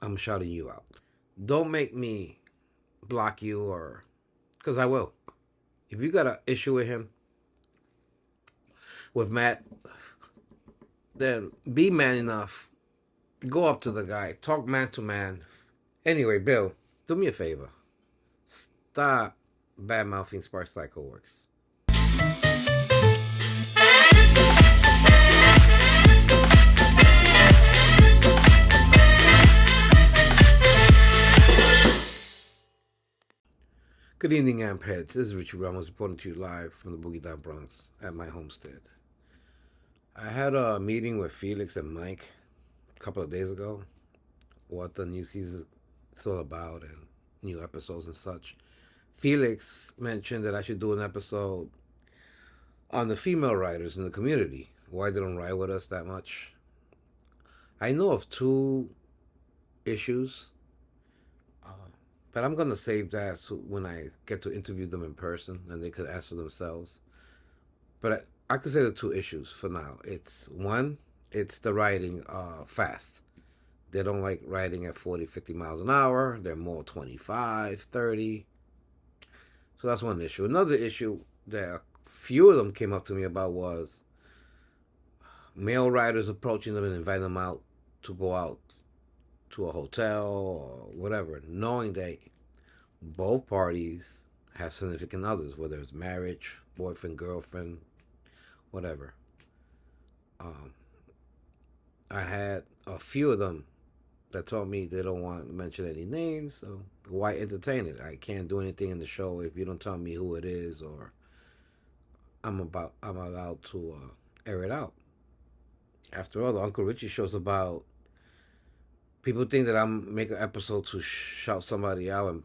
I'm shouting you out. Don't make me block you or because I will. If you got an issue with him, with Matt, then be man enough. Go up to the guy, talk man to man. Anyway, Bill, do me a favor. Stop bad mouthing Spark Cycleworks. Good evening, Ampheads. This is Richie Ramos reporting to you live from the Boogie Down Bronx at my homestead. I had a meeting with Felix and Mike a couple of days ago, what the new season is all about and new episodes and such. Felix mentioned that I should do an episode on the female riders in the community. Why they don't ride with us that much. I know of two issues, but I'm gonna save that so when I get to interview them in person and they could answer themselves. But I could say the two issues for now. It's one, it's the riding fast. They don't like riding at 40, 50 miles an hour. They're more 25, 30. So that's one issue. Another issue that a few of them came up to me about was male riders approaching them and inviting them out to go out to a hotel or whatever, knowing that both parties have significant others, whether it's marriage, boyfriend, girlfriend, whatever. Um, I had a few of them that told me they don't want to mention any names, so why entertain it? I can't do anything in the show if you don't tell me who it is, or I'm allowed to air it out. After all, the Uncle Richie Show's about people think that I'm making an episode to shout somebody out and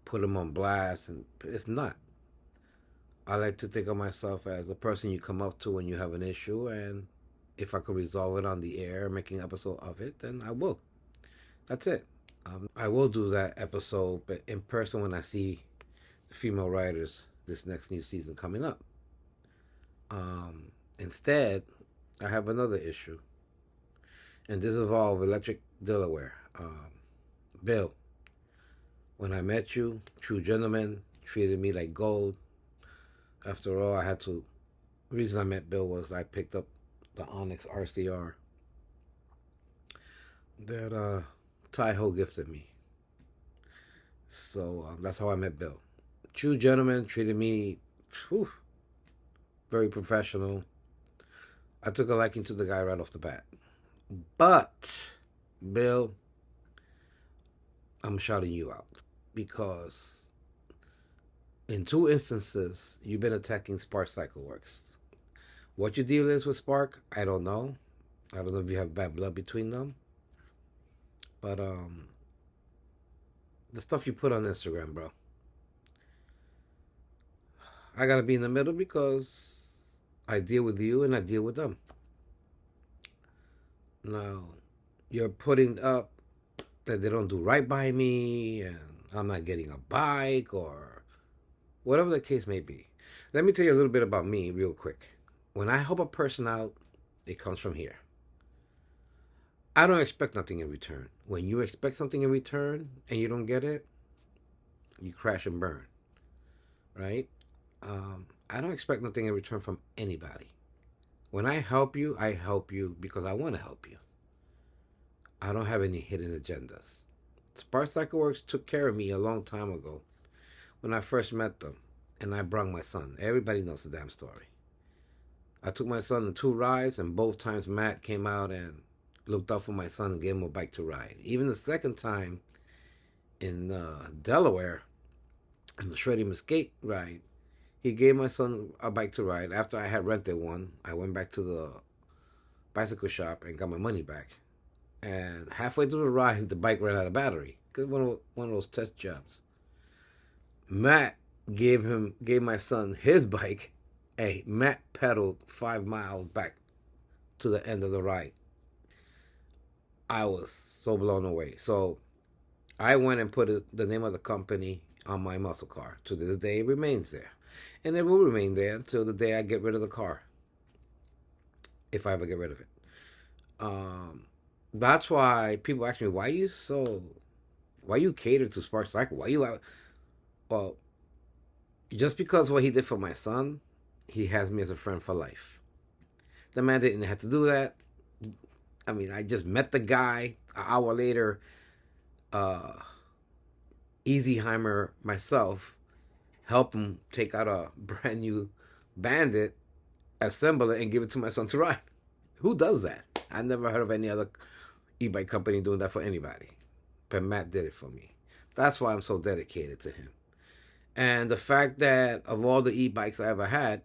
put them on blast, and it's not. I like to think of myself as a person you come up to when you have an issue, and if I could resolve it on the air, making an episode of it, then I will. That's it. I will do that episode, but in person when I see the female writers this next new season coming up. Instead, I have another issue, and this involves Electric Delaware. Bill, when I met you, true gentleman, treated me like gold. After all, I had to. The reason I met Bill was I picked up the Onyx RCR that Ho gifted me. So that's how I met Bill. True gentleman, treated me whew, very professional. I took a liking to the guy right off the bat. But, Bill, I'm shouting you out because in two instances, you've been attacking Spark Cycleworks. What your deal is with Spark, I don't know. I don't know if you have bad blood between them. But the stuff you put on Instagram, bro. I gotta be in the middle because I deal with you and I deal with them. Now, you're putting up that they don't do right by me and I'm not getting a bike or whatever the case may be. Let me tell you a little bit about me real quick. When I help a person out, it comes from here. I don't expect nothing in return. When you expect something in return and you don't get it, you crash and burn, right? I don't expect nothing in return from anybody. When I help you because I want to help you. I don't have any hidden agendas. Spark Cycleworks took care of me a long time ago when I first met them, and I brought my son. Everybody knows the damn story. I took my son on 2 rides, and both times Matt came out and looked out for my son and gave him a bike to ride. Even the second time in Delaware, on the Shreddy Escape ride, he gave my son a bike to ride. After I had rented one, I went back to the bicycle shop and got my money back. And halfway through the ride, the bike ran out of battery. Cause one of those test jobs. Matt gave my son his bike. Hey, Matt pedaled 5 miles back to the end of the ride. I was so blown away. So I went and put the name of the company on my muscle car. To this day, it remains there. And it will remain there until the day I get rid of the car. If I ever get rid of it. That's why people ask me, why you cater to Spark Cycle? Why you out? Well, just because what he did for my son, he has me as a friend for life. The man didn't have to do that. I mean, I just met the guy. An hour later, uh, Easyheimer myself help him take out a brand new Bandit, assemble it, and give it to my son to ride. Who does that? I never heard of any other e-bike company doing that for anybody. But Matt did it for me. That's why I'm so dedicated to him. And the fact that of all the e-bikes I ever had,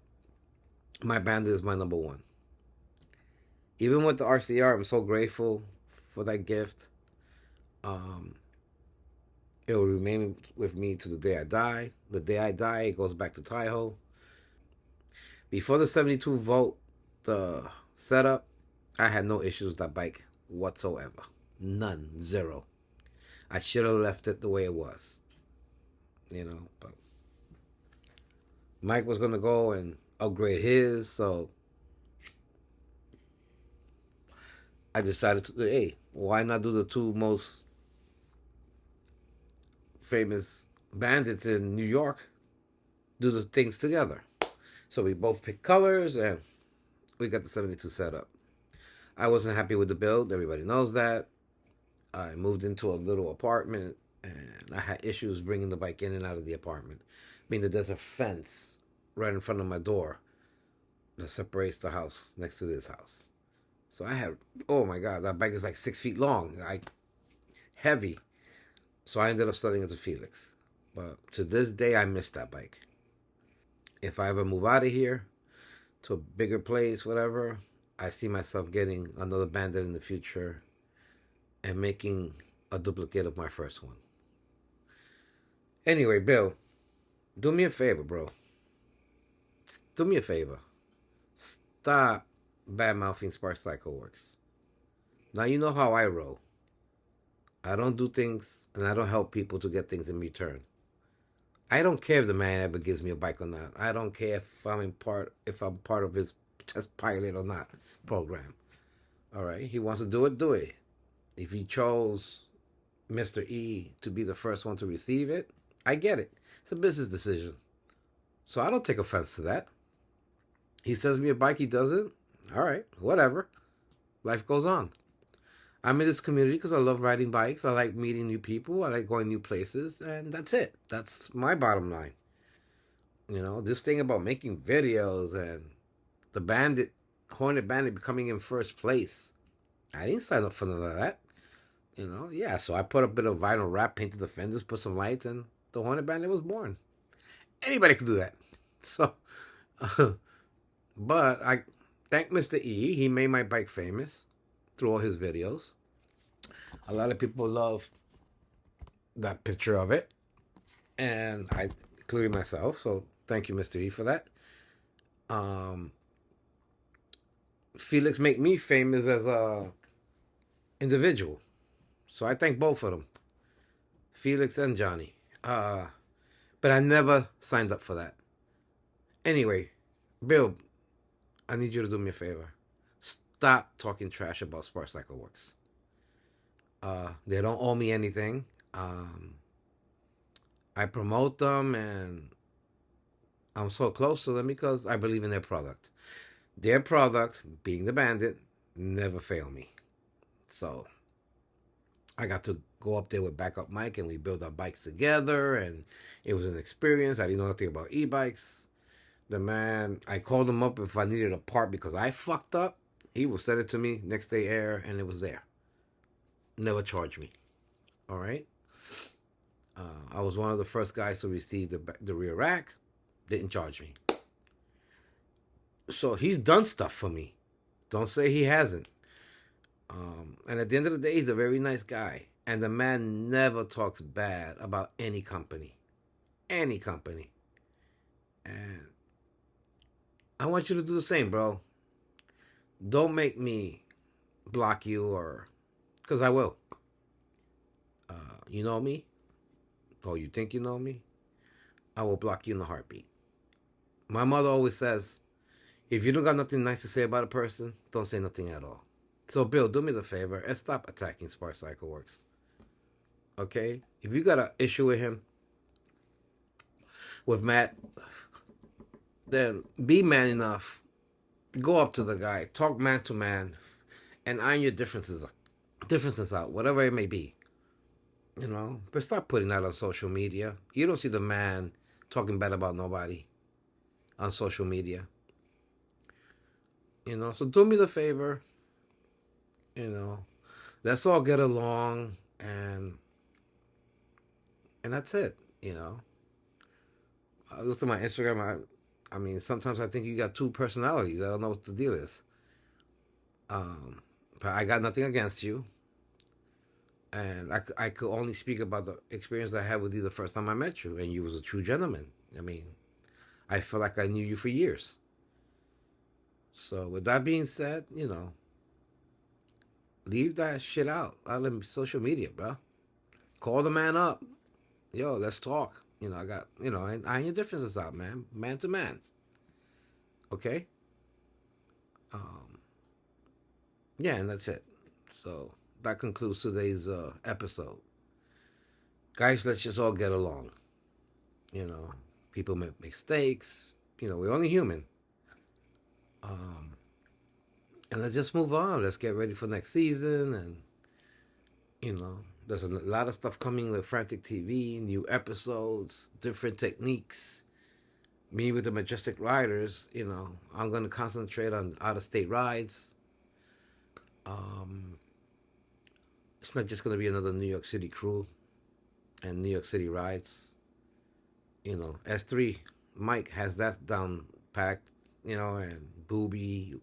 my Bandit is my number one. Even with the RCR, I'm so grateful for that gift. Um, it will remain with me to the day I die. The day I die, it goes back to Taiho. Before the 72 volt the setup, I had no issues with that bike whatsoever. None. Zero. I should have left it the way it was. But Mike was going to go and upgrade his, so I decided to, hey, why not do the two most famous bandits in New York? Do the things together. So we both picked colors and we got the 72 set up. I wasn't happy with the build. Everybody knows that. I moved into a little apartment and I had issues bringing the bike in and out of the apartment. I mean, there's a fence right in front of my door that separates the house next to this house. So I had, oh my God, that bike is like 6 feet long, heavy. So I ended up selling it to Felix. But to this day, I miss that bike. If I ever move out of here to a bigger place, whatever, I see myself getting another Bandit in the future and making a duplicate of my first one. Anyway, Bill, do me a favor, bro. Do me a favor. Stop bad mouthing Spark Cycleworks. Now you know how I roll. I don't do things and I don't help people to get things in return. I don't care if the man ever gives me a bike or not. I don't care if I'm part of his test pilot or not program. All right, he wants to do it, do it. If he chose Mr. E to be the first one to receive it, I get it. It's a business decision. So I don't take offense to that. He sends me a bike, he does it. All right, whatever. Life goes on. I'm in this community because I love riding bikes. I like meeting new people. I like going new places. And that's it. That's my bottom line. This thing about making videos and the Hornet Bandit becoming in first place. I didn't sign up for none of that. Yeah, so I put a bit of vinyl wrap, painted the fenders, put some lights, and the Hornet Bandit was born. Anybody could do that. So, but I thank Mr. E. He made my bike famous through all his videos. A lot of people love that picture of it, and I, including myself. So thank you, Mr. E, for that. Felix made me famous as a individual, so I thank both of them, Felix and Johnny. But I never signed up for that. Anyway, Bill, I need you to do me a favor. Stop talking trash about Spark Cycleworks. They don't owe me anything. I promote them and I'm so close to them because I believe in their product. Their product, being the Bandit, never failed me. So I got to go up there with backup Mike and we built our bikes together and it was an experience. I didn't know nothing about e-bikes. The man, I called him up if I needed a part because I fucked up. He will send it to me next day air and it was there. Never charged me. All right. I was one of the first guys to receive the rear rack. Didn't charge me. So he's done stuff for me. Don't say he hasn't. And at the end of the day, he's a very nice guy. And the man never talks bad about any company. Any company. And I want you to do the same, bro. Don't make me block you or... Because I will. You know me? Oh, you think you know me? I will block you in a heartbeat. My mother always says, if you don't got nothing nice to say about a person, don't say nothing at all. So, Bill, do me the favor and stop attacking Spark Cycleworks. Okay? If you got an issue with him, with Matt, then be man enough. Go up to the guy, talk man to man, and iron your differences out, whatever it may be. You know, but stop putting that on social media. You don't see the man talking bad about nobody on social media. You know, so do me the favor. You know, let's all get along, and that's it. You know, I looked at my Instagram. I mean, sometimes I think you got two personalities. I don't know what the deal is. But I got nothing against you, and I could only speak about the experience I had with you the first time I met you, and you was a true gentleman. I mean, I feel like I knew you for years. So with that being said, you know, leave that shit out of social media, bro. Call the man up. Yo, let's talk. You know, I got, you know, and iron your differences out, man to man. Okay. Um, yeah, and that's it. So that concludes today's episode, guys. Let's just all get along. You know, people make mistakes. You know, we're only human. Um, and let's just move on. Let's get ready for next season, and you know, there's a lot of stuff coming with Frantic TV, new episodes, different techniques. Me with the Majestic Riders, you know, I'm going to concentrate on out-of-state rides. It's not just going to be another New York City crew and New York City rides. You know, S3 Mike has that down packed, you know, and Booby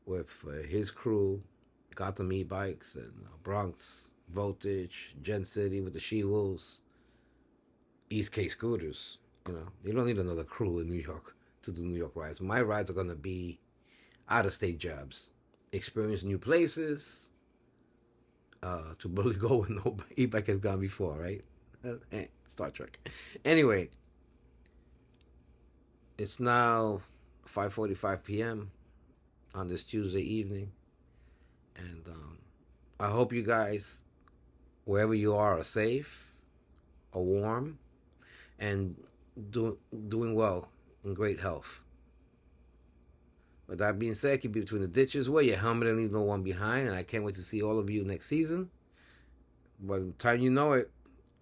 with his crew, Gotham E-Bikes, and Bronx Voltage, Gen City with the She-Wolves, East K Scooters. You know, you don't need another crew in New York to do New York rides. My rides are going to be out-of-state jobs. Experience new places, to bully go where no e-bike has gone before, right? Star Trek. Anyway, it's now 5:45 p.m. on this Tuesday evening, and I hope you guys, wherever you are safe, are warm, and doing well in great health. With that being said, keep you between the ditches. Wear your helmet and leave no one behind. And I can't wait to see all of you next season. By the time you know it,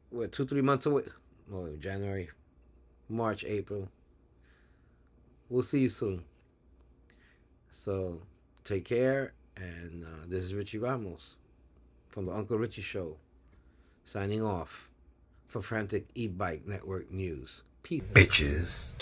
we're 2-3 months away. Well, January, March, April. We'll see you soon. So take care. And this is Richie Ramos from the Uncle Richie Show, signing off for Frantic E-Bike Network News. Peace. Bitches.